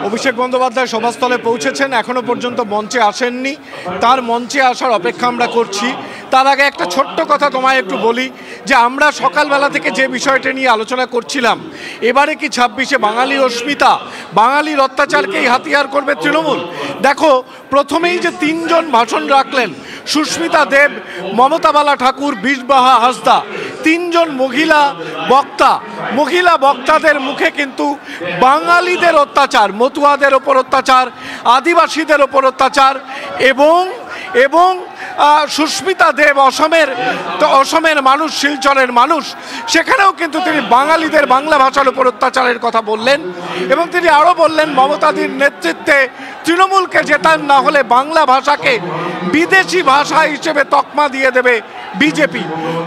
অভিষেক বন্দ্যোপাধ্যায় সভাস্থলে পৌঁছেছেন, এখনো পর্যন্ত মঞ্চে আসেননি। তার মঞ্চে আসার অপেক্ষা আমরা করছি। তার আগে একটা ছোট্ট কথা তোমায় একটু বলি যে আমরা সকালবেলা থেকে যে বিষয়টা নিয়ে আলোচনা করছিলাম, এবারে কি 26-এ বাঙালি অস্মিতা, বাঙালির অত্যাচারকেই হাতিয়ার করবে তৃণমূল। দেখো, প্রথমেই যে তিনজন ভাষণ রাখলেন, সুস্মিতা দেব, মমতা বালা ঠাকুর, বীরবাহা হাসদা, তিনজন মহিলা বক্তাদের মুখে কিন্তু বাঙালিদের অত্যাচার, মতুয়াদের ওপর অত্যাচার, আদিবাসীদের ওপর অত্যাচার এবং সুস্মিতা দেব অসমের মানুষ, শিলচরের মানুষ, সেখানেও কিন্তু তিনি বাঙালিদের বাংলা ভাষার উপর অত্যাচারের কথা বললেন। এবং তিনি আরও বললেন, মমতাদির নেতৃত্বে তৃণমূলকে জেতান না হলে বাংলা ভাষাকে বিদেশি ভাষা হিসেবে তকমা দিয়ে দেবে বিজেপি।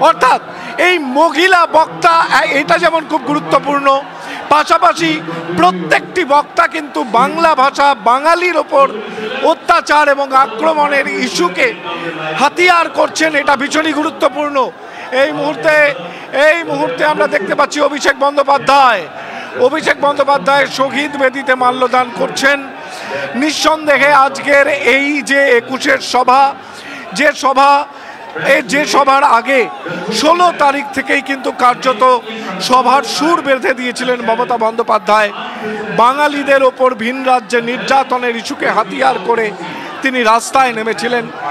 অর্থাৎ এই মহিলা বক্তা, এটা যেমন খুব গুরুত্বপূর্ণ, পাশাপাশি প্রত্যেকটি বক্তা কিন্তু বাংলা ভাষা, বাঙালির ওপর অত্যাচার এবং আক্রমণের ইস্যুকে হাতিয়ার করছেন, এটা ভীষণই গুরুত্বপূর্ণ। এই মুহূর্তে আমরা দেখতে পাচ্ছি অভিষেক বন্দ্যোপাধ্যায় শহীদ বেদিতে মাল্যদান করছেন। নিঃসন্দেহে আজকের এই যে 21-এর সভা, যে সভার আগে 16 তারিখ থেকেই কিন্তু কার্যত সভার সুর বেঁধে দিয়েছিলেন মমতা বন্দ্যোপাধ্যায়। বাঙালিদের ওপর ভিন রাজ্যে নির্যাতনের ইস্যুকে হাতিয়ার করে তিনি রাস্তায় নেমেছিলেন।